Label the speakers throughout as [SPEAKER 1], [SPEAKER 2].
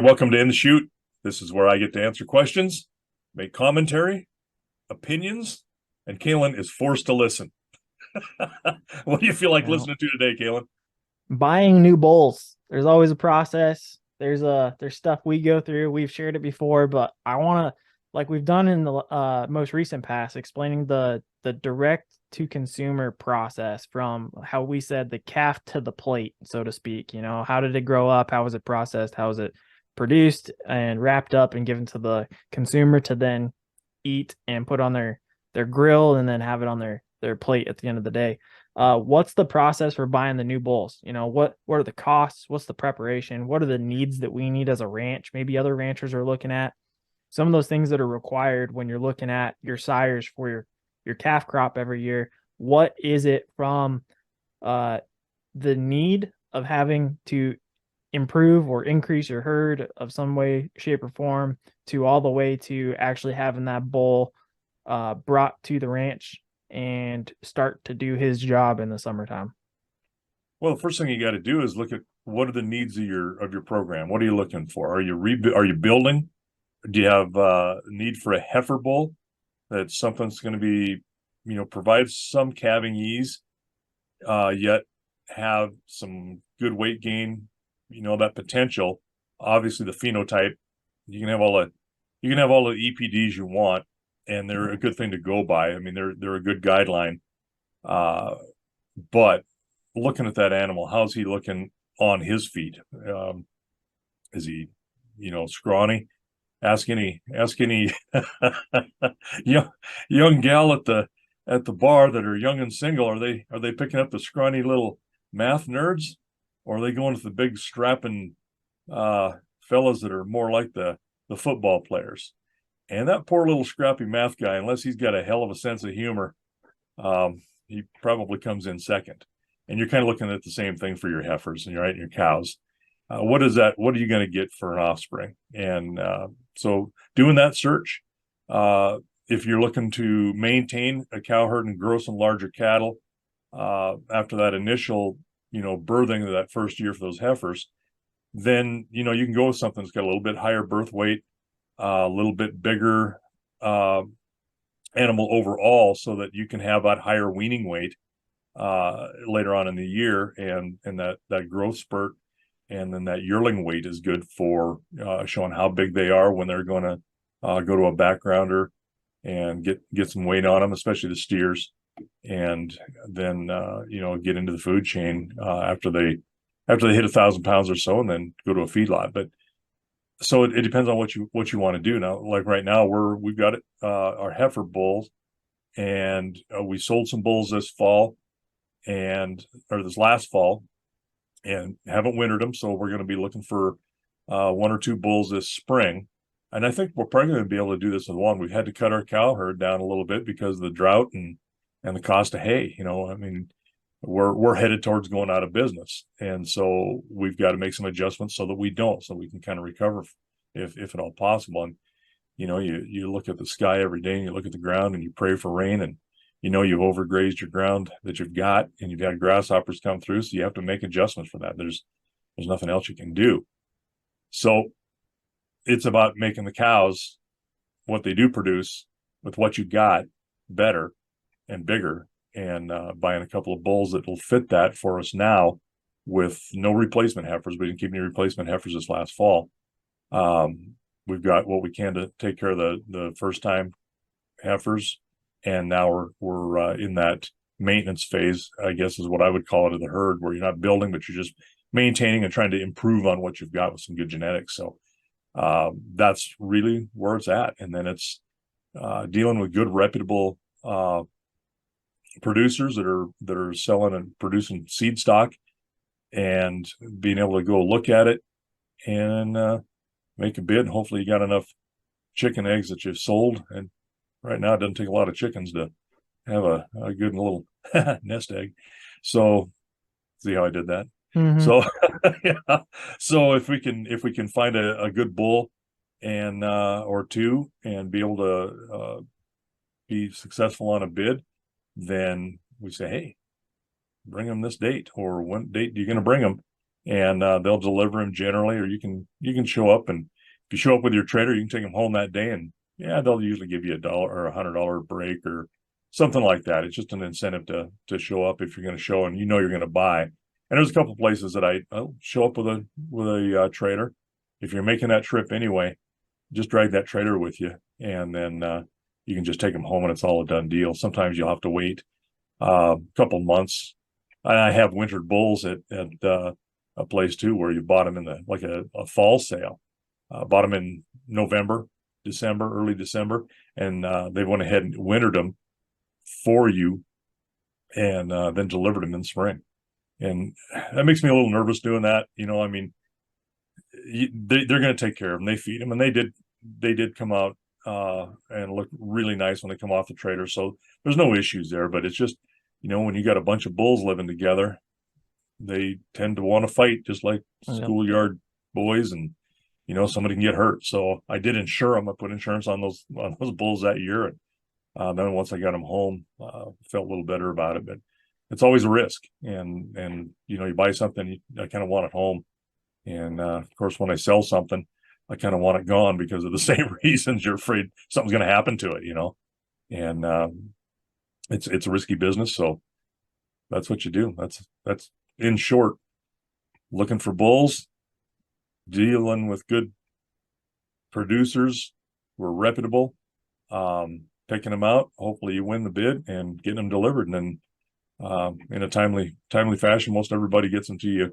[SPEAKER 1] Welcome to In the Chute. This is where I get to answer questions, make commentary, opinions, and Calen is forced to listen. What do you feel like
[SPEAKER 2] Well,
[SPEAKER 1] listening to today, Calen?
[SPEAKER 2] buying new bowls. There's always a process. There's stuff we go through. We've shared it before, but I want to, like we've done in the most recent past, explaining the direct to consumer process from how we said the calf to the plate, so to speak. You know, how did it grow up? How was it processed? How was it produced and wrapped up and given to the consumer to then eat and put on their grill and then have it on their plate at the end of the day. What's the process for buying the new bulls? You know, what are the costs? What's the preparation? What are the needs that we need as a ranch? Maybe other ranchers are looking at some of those things that are required when you're looking at your sires for your calf crop every year. What is it from uh, the need of having to improve or increase your herd of some way, shape, or form to all the way to actually having that bull brought to the ranch and start to do his job in the summertime.
[SPEAKER 1] Well, the first thing you got to do is look at what are the needs of your program. What are you looking for? Are you building? Do you have need for a heifer bull? That's something that's going to be, provide some calving ease, yet have some good weight gain. That potential. Obviously, the phenotype. You can have all the you can have all the EPDs you want, and they're a good thing to go by. I mean, they're a good guideline. Uh, but looking at that animal, how's he looking on his feet? Is he, scrawny? Ask any young young gal at the bar that are young and single. Are they picking up the scrawny little math nerds, or are they going with the big strapping fellas that are more like the football players? And that poor little scrappy math guy, unless he's got a hell of a sense of humor, he probably comes in second. And you're kind of looking at the same thing for your heifers and your cows. What is that? What are you going to get for an offspring? And so doing that search, if you're looking to maintain a cow herd and grow some larger cattle, after that initial, birthing of that first year for those heifers, then, you can go with something that's got a little bit higher birth weight, a little bit bigger animal overall, so that you can have that higher weaning weight later on in the year, and that growth spurt, and then that yearling weight is good for showing how big they are when they're going to go to a backgrounder and get some weight on them, especially the steers, and then get into the food chain after they hit 1,000 pounds or so, and then go to a feedlot. But so it depends on what you want to do. Now, like right now, we've got our heifer bulls, and we sold some bulls this fall, or this last fall, and haven't wintered them. So we're going to be looking for one or two bulls this spring. And I think we're probably going to be able to do this with one. We've had to cut our cow herd down a little bit because of the drought and the cost of hay. I mean, we're headed towards going out of business, and so we've got to make some adjustments so that we don't, so we can kind of recover if at all possible. And you look at the sky every day, and you look at the ground, and you pray for rain, and you've overgrazed your ground that you've got, and you've had grasshoppers come through, so you have to make adjustments for that. There's nothing else you can do. So it's about making the cows, what they do produce, with what you got, better and bigger, and buying a couple of bulls that will fit that for us now, with no replacement heifers. We didn't keep any replacement heifers this last fall. We've got what we can to take care of the first time heifers, and now we're in that maintenance phase, I guess is what I would call it, of the herd, where you're not building, but you're just maintaining and trying to improve on what you've got with some good genetics. So that's really where it's at. And then it's dealing with good, reputable producers that are selling and producing seed stock, and being able to go look at it and make a bid. And hopefully you got enough chicken eggs that you've sold. And right now it doesn't take a lot of chickens to have a good little nest egg. So see how I did that?
[SPEAKER 2] Mm-hmm.
[SPEAKER 1] So yeah. So if we can find a good bull and or two, and be able to be successful on a bid, then we say, hey, bring them this date, or when date are you going to bring them? and they'll deliver them generally, or you can show up, and if you show up with your trailer, you can take them home that day, and yeah, they'll usually give you $1 or $100 break or something like that. It's just an incentive to show up if you're going to show and you're going to buy. And there's a couple of places that I'll show up with a trailer. If you're making that trip anyway, just drag that trailer with you, and then you can just take them home, and it's all a done deal. Sometimes you'll have to wait a couple months. I have wintered bulls at a place too where you bought them in a fall sale. Bought them in November, December, early December, and they went ahead and wintered them for you, and then delivered them in spring. And that makes me a little nervous doing that. I mean, they're going to take care of them. They feed them, and they did come out and look really nice when they come off the trailer. So there's no issues there. But it's just, when you got a bunch of bulls living together, they tend to want to fight, just like schoolyard boys, and somebody can get hurt. So I did insure them. I put insurance on those bulls that year, and then once I got them home, felt a little better about it. But it's always a risk, and you buy something, I kind of want it home, and of course, when I sell something, I kind of want it gone because of the same reasons. You're afraid something's going to happen to it, and it's a risky business. So that's what you do. That's in short, looking for bulls, dealing with good producers who are reputable, picking them out. Hopefully you win the bid and getting them delivered. And then in a timely fashion, most everybody gets them to you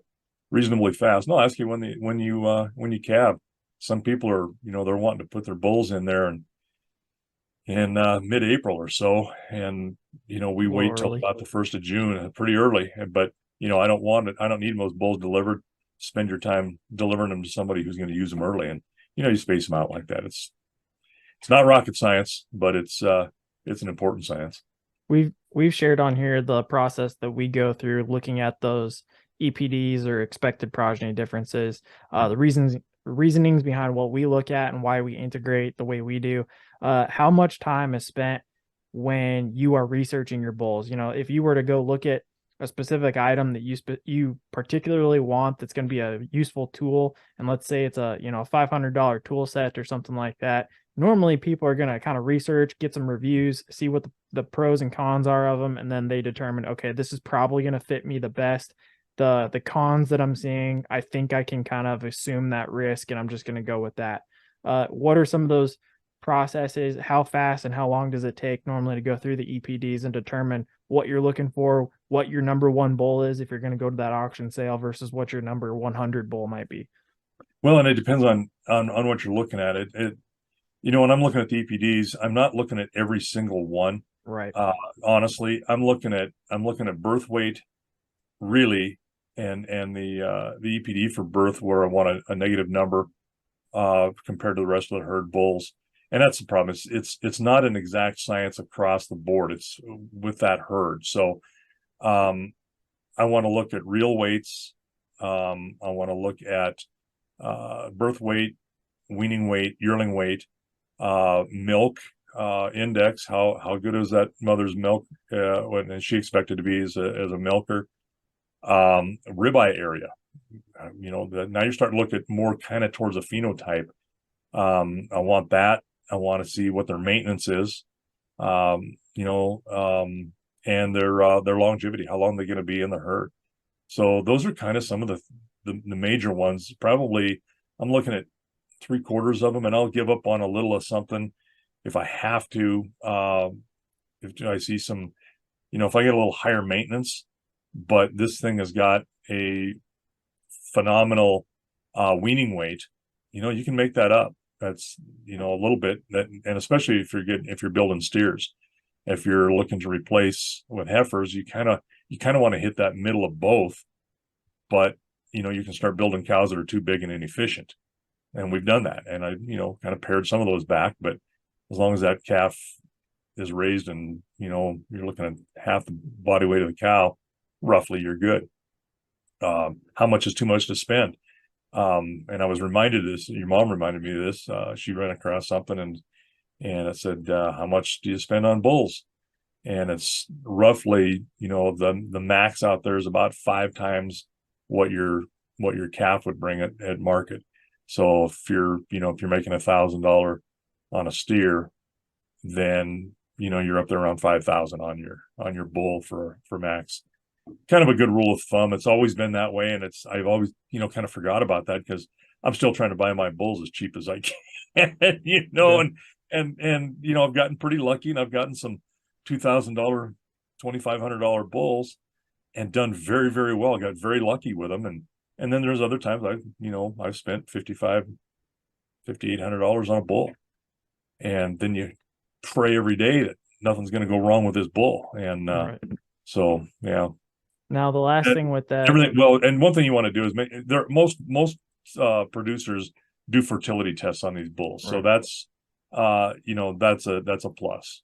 [SPEAKER 1] reasonably fast. And I'll ask you when you calve. Some people are, they're wanting to put their bulls in there and in mid-April or so, and we wait till about the 1st of June, pretty early. But I don't want it. I don't need those bulls delivered. Spend your time delivering them to somebody who's going to use them early, and you space them out like that. It's not rocket science, but it's an important science.
[SPEAKER 2] We've shared on here the process that we go through looking at those EPDs or expected progeny differences, the reasonings behind what we look at and why we integrate the way we do. How much time is spent when you are researching your bulls? If you were to go look at a specific item that you particularly want that's going to be a useful tool, and let's say it's a $500 tool set or something like that, normally people are going to kind of research, get some reviews, see what the pros and cons are of them, and then they determine, okay, this is probably going to fit me the best. The cons that I'm seeing, I think I can kind of assume that risk, and I'm just going to go with that. What are some of those processes? How fast and how long does it take normally to go through the EPDs and determine what you're looking for, what your number one bull is if you're going to go to that auction sale versus what your number 100 bull might be?
[SPEAKER 1] Well, and it depends on what you're looking at. When I'm looking at the EPDs, I'm not looking at every single one.
[SPEAKER 2] Right.
[SPEAKER 1] Honestly, I'm looking at birth weight, really, and the EPD for birth, where I want a negative number compared to the rest of the herd bulls. And that's the problem. It's not an exact science across the board. It's with that herd. So I want to look at real weights. I want to look at birth weight, weaning weight, yearling weight, milk index. How good is that mother's milk when is she expected to be as a milker? Ribeye area. Now you're starting to look at more kind of towards a phenotype. I want that. I want to see what their maintenance is, and their longevity, how long they're going to be in the herd. So those are kind of some of the major ones. Probably I'm looking at 3/4 of them, and I'll give up on a little of something if I have to. If I see some, if I get a little higher maintenance, but this thing has got a phenomenal weaning weight, you can make that up. That's a little bit that, and especially if you're building steers, if you're looking to replace with heifers, you kind of want to hit that middle of both, but you can start building cows that are too big and inefficient, and we've done that, and I kind of pared some of those back, but as long as that calf is raised and you're looking at half the body weight of the cow, roughly, you're good. How much is too much to spend? And I was reminded of this. Your mom reminded me of this. She ran across something and it said, "How much do you spend on bulls?" And it's roughly, the max out there is about 5 times what your what your calf would bring at market. So if you're making $1,000 on a steer, then you're up there around 5,000 on your bull for max. Kind of a good rule of thumb. It's always been that way, and I've always kind of forgot about that because I'm still trying to buy my bulls as cheap as I can,
[SPEAKER 2] Yeah.
[SPEAKER 1] and I've gotten pretty lucky, and I've gotten some $2,000, $2,500 bulls, and done very, very well. Got very lucky with them, and then there's other times I've spent $5,800 on a bull, and then you pray every day that nothing's going to go wrong with this bull, and
[SPEAKER 2] Right.
[SPEAKER 1] so yeah.
[SPEAKER 2] Now the last thing with that,
[SPEAKER 1] Everything well, and one thing you want to do is most producers do fertility tests on these bulls, so
[SPEAKER 2] right,
[SPEAKER 1] that's that's a plus.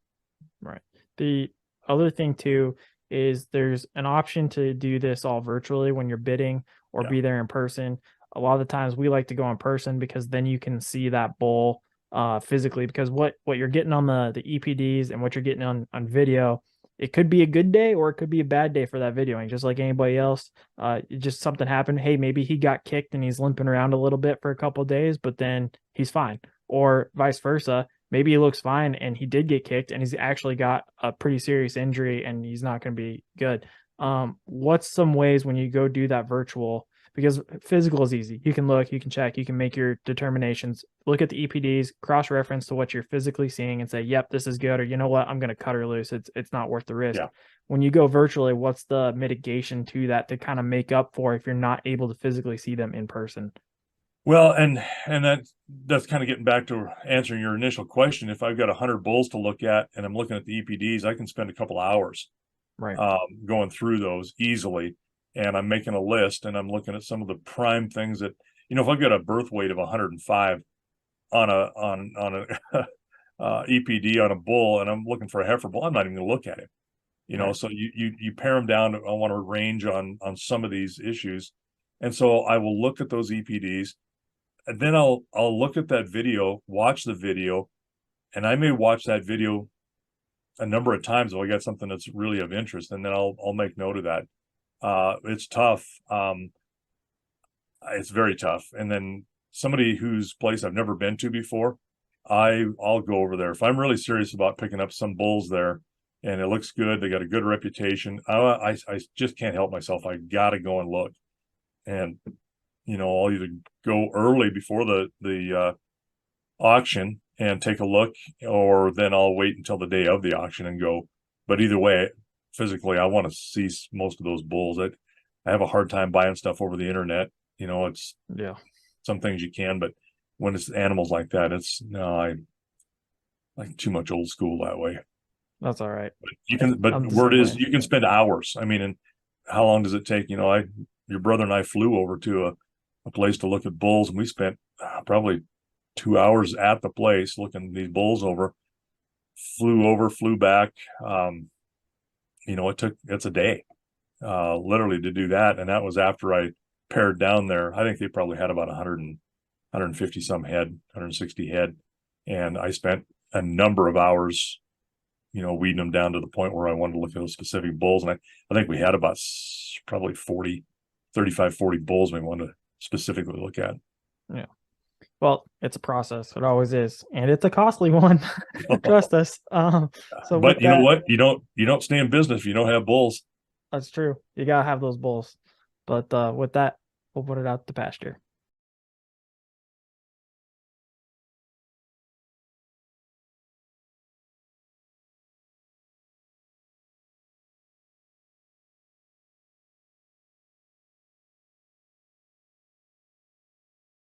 [SPEAKER 2] right. The other thing too is there's an option to do this all virtually when you're bidding or
[SPEAKER 1] Yeah,
[SPEAKER 2] be there in person. A lot of the times we like to go in person because then you can see that bull physically, because what you're getting on the EPDs and what you're getting on video, it could be a good day or it could be a bad day for that videoing, just like anybody else. Just something happened. Hey, maybe he got kicked and he's limping around a little bit for a couple of days, but then he's fine. Or vice versa. Maybe he looks fine and he did get kicked and he's actually got a pretty serious injury and he's not going to be good. What's some ways when you go do that virtual? Because physical is easy. You can look, you can check, you can make your determinations, look at the EPDs, cross reference to what you're physically seeing and say, yep, this is good. Or you know what, I'm going to cut her loose. It's not worth the risk.
[SPEAKER 1] yeah.
[SPEAKER 2] When you go virtually, what's the mitigation to that to kind of make up for if you're not able to physically see them in person?
[SPEAKER 1] Well, and that's kind of getting back to answering your initial question. If I've got 100 bulls to look at and I'm looking at the EPDs, I can spend a couple hours
[SPEAKER 2] Right.
[SPEAKER 1] going through those easily, and I'm making a list and I'm looking at some of the prime things that if I've got a birth weight of 105 on a EPD on a bull, and I'm looking for a heifer bull, I'm not even going to look at it.
[SPEAKER 2] Right.
[SPEAKER 1] So you pare them down. I want to range on some of these issues, and so I will look at those EPDs, and then I'll look at that video, watch the video, and I may watch that video a number of times if I got something that's really of interest, and then I'll make note of that. It's tough. It's very tough. And then somebody whose place I've never been to before, I'll go over there if I'm really serious about picking up some bulls there, and it looks good. They got a good reputation. I just can't help myself. I gotta go and look, and I'll either go early before the auction and take a look, or then I'll wait until the day of the auction and go. But either way, physically, I want to see most of those bulls. I have a hard time buying stuff over the internet. It's
[SPEAKER 2] Yeah.
[SPEAKER 1] some things you can, but when it's animals like that, it's no, I like too much old school that way.
[SPEAKER 2] That's all right.
[SPEAKER 1] But
[SPEAKER 2] I'm the
[SPEAKER 1] word
[SPEAKER 2] same
[SPEAKER 1] is
[SPEAKER 2] way.
[SPEAKER 1] you can spend hours. I mean, and how long does it take? Your brother and I flew over to a place to look at bulls, and we spent probably 2 hours at the place looking these bulls over. Flew over, flew back. It's a day, literally to do that, and that was after I pared down there. I think they probably had about 150 some head, 160 head, and I spent a number of hours, weeding them down to the point where I wanted to look at those specific bulls. And I think we had about probably 35, 40 bulls we wanted to specifically look at.
[SPEAKER 2] Yeah. Well, it's a process. It always is, and it's a costly one. Trust us. So
[SPEAKER 1] But
[SPEAKER 2] with
[SPEAKER 1] you know
[SPEAKER 2] that,
[SPEAKER 1] what? You don't stay in business if you don't have bulls.
[SPEAKER 2] that's true. You gotta have those bulls. But with that, we'll put it out to pasture.